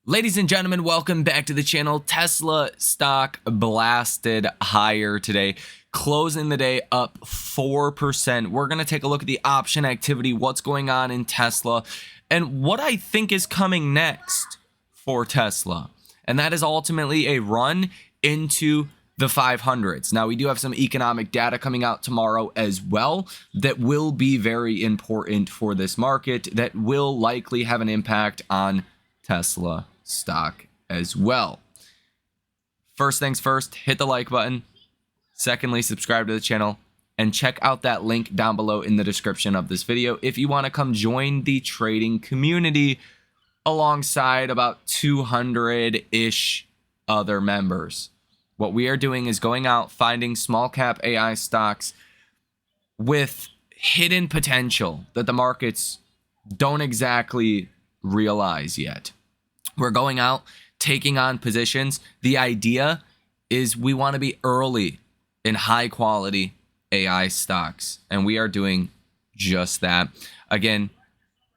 Ladies and gentlemen, welcome back to the channel. Tesla stock blasted higher today, closing the day up 4%. We're going to take a look at the option activity, what's going on in Tesla, and what I think is coming next for Tesla. And that is ultimately a run into the 500s. Now, we do have some economic data coming out tomorrow as well that will be very important for this market, that will likely have an impact on Tesla stock as well. First things first, hit the like button. Secondly, subscribe to the channel and check out that link down below in the description of this video if you want to come join the trading community alongside about 200-ish other members. What we are doing is going out, finding small cap AI stocks with hidden potential that the markets don't exactly realize yet. We're going out, taking on positions. The idea is we want to be early in high quality AI stocks, and we are doing just that. Again,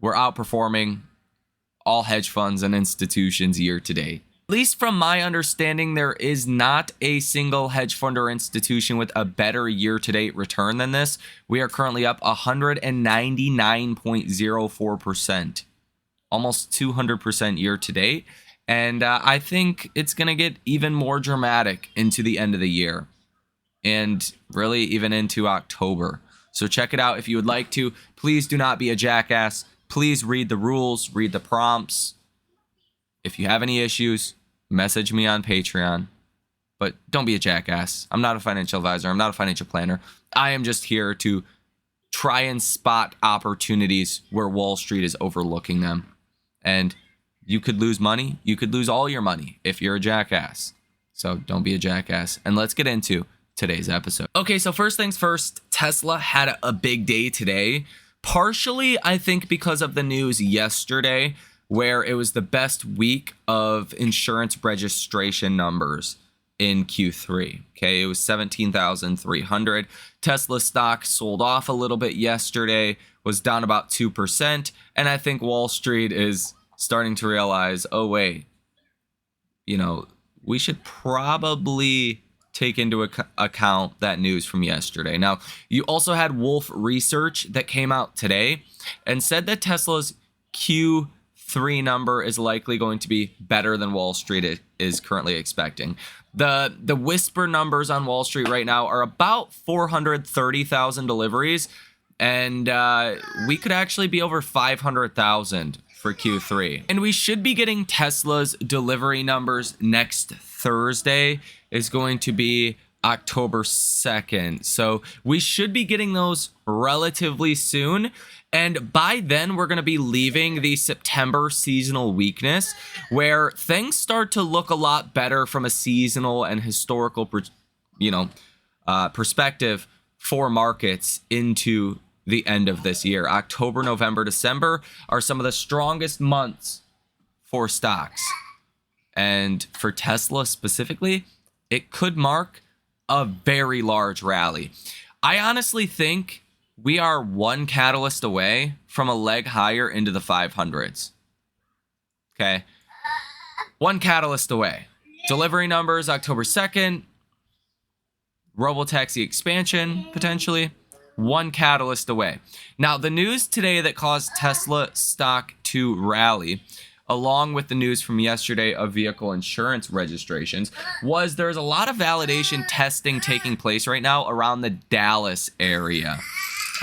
we're outperforming all hedge funds and institutions year to date. At least from my understanding, there is not a single hedge fund or institution with a better year-to-date return than this. We are currently up 199.04%. Almost 200% year to date. And I think it's going to get even more dramatic into the end of the year and really even into October. So check it out if you would like to. Please do not be a jackass. Please read the rules, read the prompts. If you have any issues, message me on Patreon. But don't be a jackass. I'm not a financial advisor. I'm not a financial planner. I am just here to try and spot opportunities where Wall Street is overlooking them. And you could lose money. You could lose all your money if you're a jackass. So don't be a jackass. And let's get into today's episode. Okay, so first things first, Tesla had a big day today. Partially, I think, because of the news yesterday, where it was the best week of insurance registration numbers in Q3. Okay, it was 17,300. Tesla stock sold off a little bit yesterday, was down about 2%. And I think Wall Street is starting to realize, oh, wait, we should probably take into account that news from yesterday. Now, you also had Wolf Research that came out today and said that Tesla's Q3 number is likely going to be better than Wall Street is currently expecting. The whisper numbers on Wall Street right now are about 430,000 deliveries, and we could actually be over 500,000 for Q3. And we should be getting Tesla's delivery numbers next Thursday. Is going to be October 2nd. So we should be getting those relatively soon. And by then, we're going to be leaving the September seasonal weakness, where things start to look a lot better from a seasonal and historical perspective for markets into the end of this year. October, November, December are some of the strongest months for stocks. And for Tesla specifically, it could mark a very large rally. I honestly think we are one catalyst away from a leg higher into the 500s. Okay. One catalyst away. Delivery numbers October 2nd. Robotaxi expansion, potentially. One catalyst away. Now, the news today that caused Tesla stock to rally, along with the news from yesterday of vehicle insurance registrations, was there's a lot of validation testing taking place right now around the Dallas area.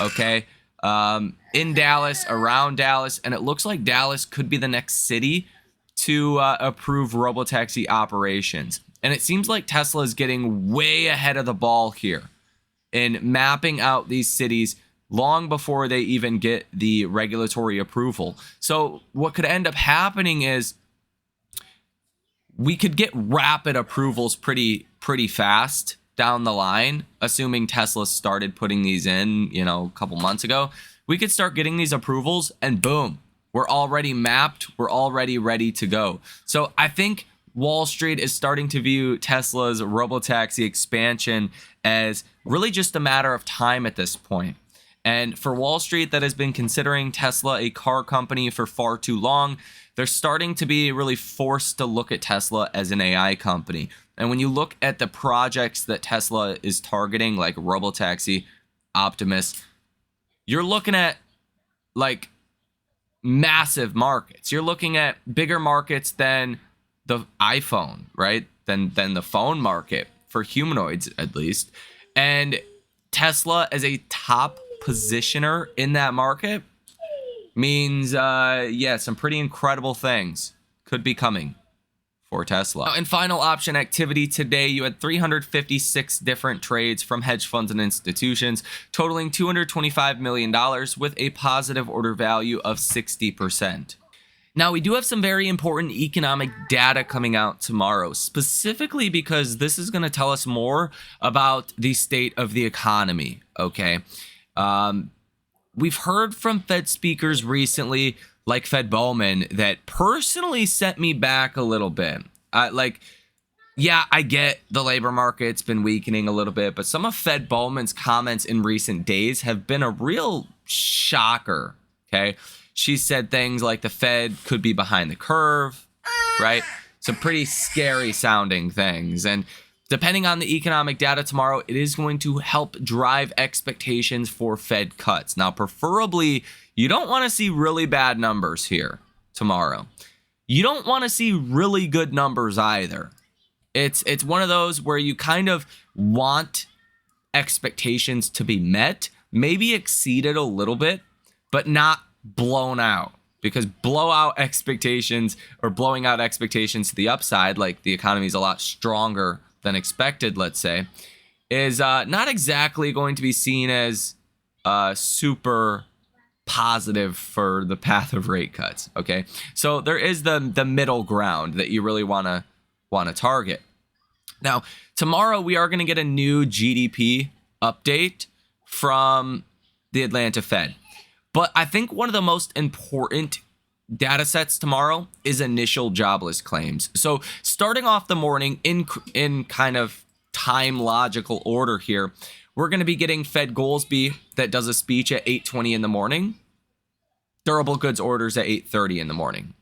Okay? In Dallas, around Dallas, and it looks like Dallas could be the next city to approve robotaxi operations. And it seems like Tesla is getting way ahead of the ball here in mapping out these cities long before they even get the regulatory approval. So what could end up happening is we could get rapid approvals pretty fast down the line, assuming Tesla started putting these in, a couple months ago. We could start getting these approvals and boom, we're already mapped. We're already ready to go. So I think Wall Street is starting to view Tesla's robotaxi expansion as really just a matter of time at this point. And for Wall Street that has been considering Tesla a car company for far too long, they're starting to be really forced to look at Tesla as an AI company. And when you look at the projects that Tesla is targeting, like Robotaxi, Optimus, you're looking at like massive markets. You're looking at bigger markets than the iPhone, right? Than the phone market for humanoids, at least. And Tesla as a top positioner in that market means, yeah, some pretty incredible things could be coming for Tesla. In final option activity today, you had 356 different trades from hedge funds and institutions, totaling $225 million with a positive order value of 60%. Now, we do have some very important economic data coming out tomorrow, specifically because this is going to tell us more about the state of the economy, okay? We've heard from Fed speakers recently, like Fed Bowman, that personally sent me back a little bit. Yeah, I get the labor market's been weakening a little bit, but some of Fed Bowman's comments in recent days have been a real shocker, okay? She said things like the Fed could be behind the curve, right? Some pretty scary sounding things. And depending on the economic data tomorrow, it is going to help drive expectations for Fed cuts. Now, preferably, you don't want to see really bad numbers here tomorrow. You don't want to see really good numbers either. It's one of those where you kind of want expectations to be met, maybe exceeded a little bit, but not blown out. Because blowout expectations or blowing out expectations to the upside, like the economy is a lot stronger than expected, let's say, is not exactly going to be seen as super positive for the path of rate cuts. Okay, so there is the middle ground that you really want to target. Now, tomorrow we are going to get a new GDP update from the Atlanta Fed, but I think one of the most important data sets tomorrow is initial jobless claims. So starting off the morning in kind of time logical order here, we're going to be getting Fed Goolsbee that does a speech at 8:20 in the morning. Durable goods orders at 8:30 in the morning.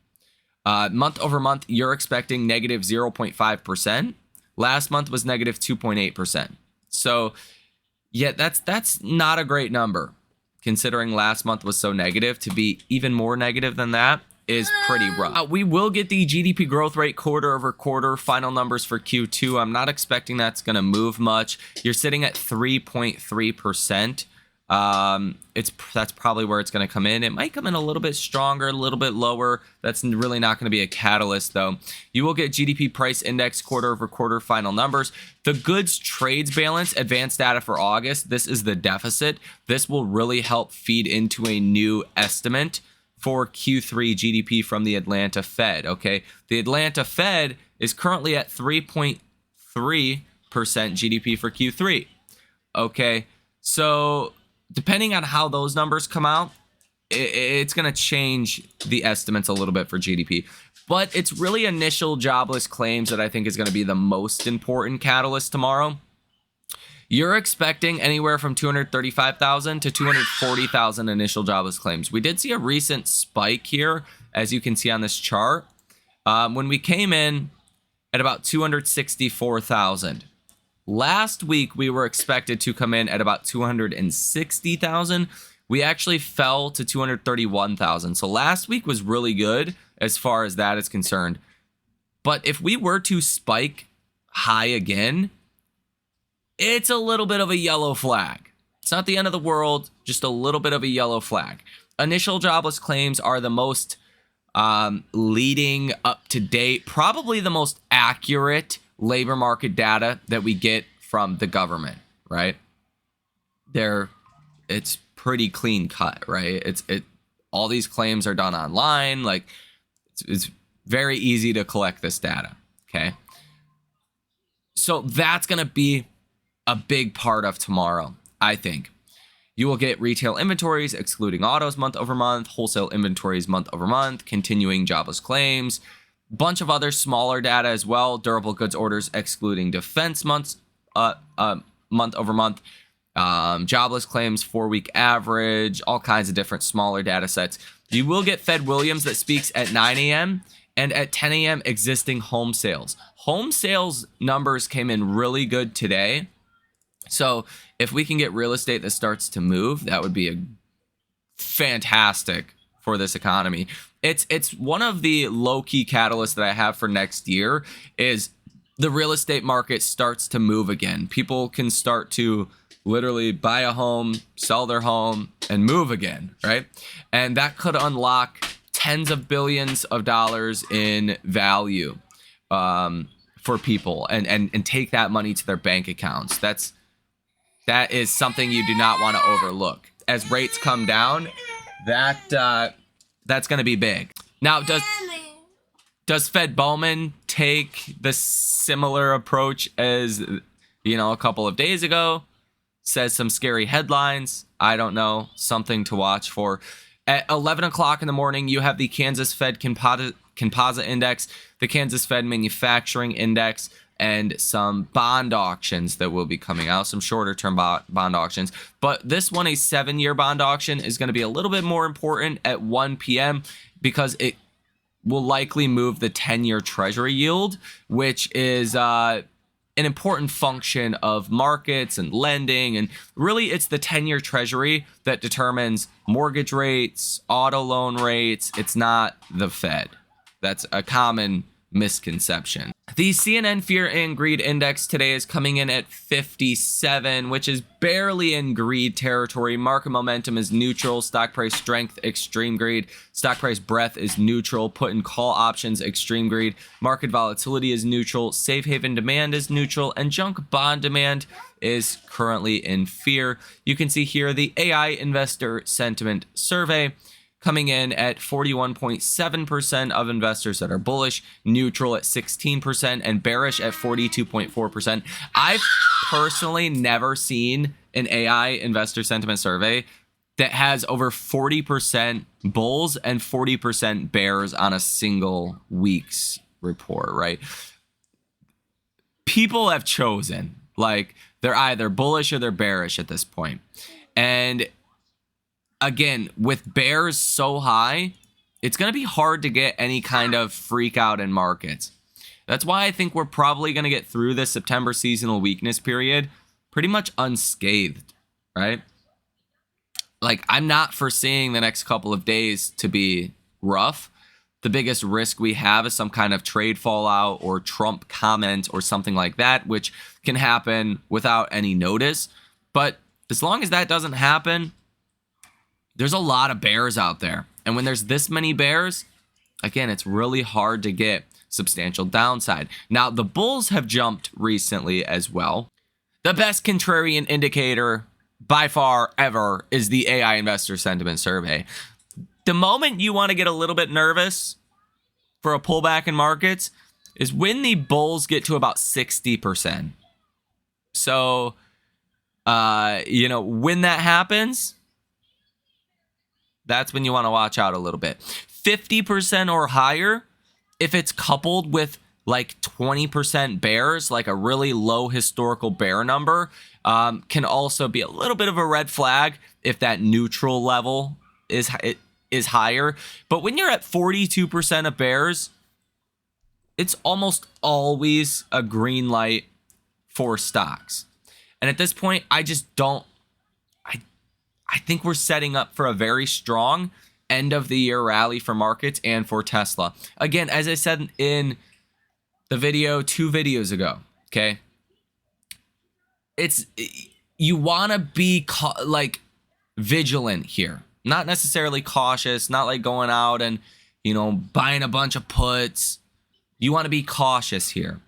Month over month, you're expecting negative 0.5%. Last month was negative 2.8%. So yeah, that's not a great number. Considering last month was so negative, to be even more negative than that is pretty rough. We will get the GDP growth rate quarter over quarter final numbers for Q2. I'm not expecting that's going to move much. You're sitting at 3.3%. That's probably where it's going to come in. It might come in a little bit stronger, a little bit lower. That's really not going to be a catalyst, though. You will get GDP price index quarter over quarter final numbers. The goods trades balance advanced data for August. This is the deficit. This will really help feed into a new estimate for Q3 GDP from the Atlanta Fed. Okay, the Atlanta Fed is currently at 3.3% GDP for Q3. Okay, so depending on how those numbers come out, it's going to change the estimates a little bit for GDP. But it's really initial jobless claims that I think is going to be the most important catalyst tomorrow. You're expecting anywhere from 235,000 to 240,000 initial jobless claims. We did see a recent spike here, as you can see on this chart, when we came in at about 264,000. Last week, we were expected to come in at about 260,000. We actually fell to 231,000. So last week was really good as far as that is concerned. But if we were to spike high again, it's a little bit of a yellow flag. It's not the end of the world, just a little bit of a yellow flag. Initial jobless claims are the most leading up to date, probably the most accurate labor market data that we get from the government, right? It's pretty clean cut, right? All these claims are done online. Like it's very easy to collect this data. Okay. So that's going to be a big part of tomorrow, I think. You will get retail inventories, excluding autos, month over month, wholesale inventories, month over month, continuing jobless claims, bunch of other smaller data as well, durable goods orders, excluding defense months, month over month. jobless claims, 4-week average, all kinds of different smaller data sets. You will get Fed Williams that speaks at 9 a.m. and at 10 a.m. existing home sales. Home sales numbers came in really good today. So if we can get real estate that starts to move, that would be a fantastic for this economy. It's one of the low-key catalysts that I have for next year is the real estate market starts to move again. People can start to literally buy a home, sell their home, and move again, right? And that could unlock tens of billions of dollars in value for people and take that money to their bank accounts. That is something you do not want to overlook. As rates come down, that's going to be big. Now, does Fed Bowman take the similar approach as, a couple of days ago? Says some scary headlines. I don't know. Something to watch for. At 11 o'clock in the morning, you have the Kansas Fed Composite Index, the Kansas Fed Manufacturing Index, and some bond auctions that will be coming out, some shorter-term bond auctions. But this one, a 7-year bond auction, is going to be a little bit more important at 1 p.m. because it will likely move the 10-year Treasury yield, which is an important function of markets and lending. And really, it's the 10-year Treasury that determines mortgage rates, auto loan rates. It's not the Fed. That's a common misconception. The CNN Fear and Greed Index today is coming in at 57, which is barely in greed territory. Market momentum is neutral. Stock price strength, extreme greed. Stock price breadth is neutral. Put and call options, extreme greed. Market volatility is neutral. Safe haven demand is neutral. And junk bond demand is currently in fear. You can see here the AI Investor Sentiment Survey coming in at 41.7% of investors that are bullish, neutral at 16%, and bearish at 42.4%. I've personally never seen an AI investor sentiment survey that has over 40% bulls and 40% bears on a single week's report, right? People have chosen, they're either bullish or they're bearish at this point. And again, with bears so high, it's going to be hard to get any kind of freak out in markets. That's why I think we're probably going to get through this September seasonal weakness period pretty much unscathed, right? I'm not foreseeing the next couple of days to be rough. The biggest risk we have is some kind of trade fallout or Trump comment or something like that, which can happen without any notice. But as long as that doesn't happen, there's a lot of bears out there. And when there's this many bears, again, it's really hard to get substantial downside. Now, the bulls have jumped recently as well. The best contrarian indicator by far ever is the AI Investor Sentiment Survey. The moment you want to get a little bit nervous for a pullback in markets is when the bulls get to about 60%. So, when that happens, that's when you want to watch out a little bit. 50% or higher, if it's coupled with 20% bears, a really low historical bear number, can also be a little bit of a red flag if that neutral level is higher. But when you're at 42% of bears, it's almost always a green light for stocks. And at this point, I think we're setting up for a very strong end of the year rally for markets and for Tesla. Again, as I said in the video 2 videos ago, okay? You want to be vigilant here. Not necessarily cautious, not going out and, buying a bunch of puts. You want to be cautious here.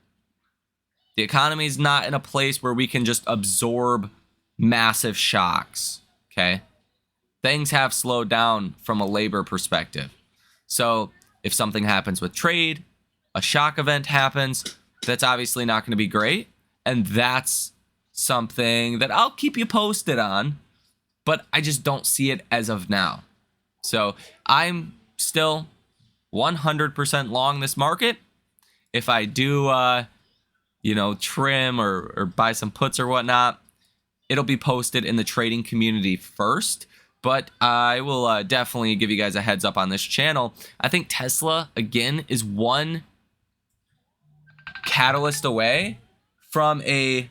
The economy is not in a place where we can just absorb massive shocks. Okay, things have slowed down from a labor perspective. So if something happens with trade, a shock event happens, that's obviously not going to be great. And that's something that I'll keep you posted on, but I just don't see it as of now. So I'm still 100% long this market. If I do, trim or buy some puts or whatnot, it'll be posted in the trading community first. But I will definitely give you guys a heads up on this channel. I think Tesla, again, is one catalyst away from a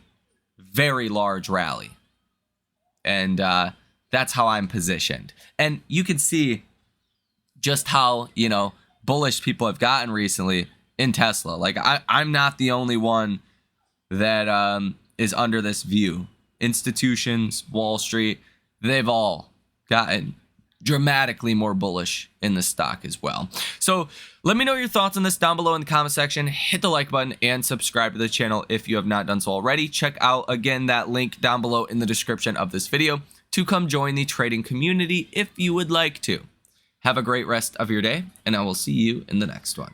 very large rally. And that's how I'm positioned. And you can see just how, you know, bullish people have gotten recently in Tesla. Like, I'm not the only one that is under this view. Institutions, Wall Street, they've all gotten dramatically more bullish in the stock as well. So let me know your thoughts on this down below in the comment section. Hit the like button and subscribe to the channel if you have not done so already. Check out, again, that link down below in the description of this video to come join the trading community if you would like to. Have a great rest of your day, and I will see you in the next one.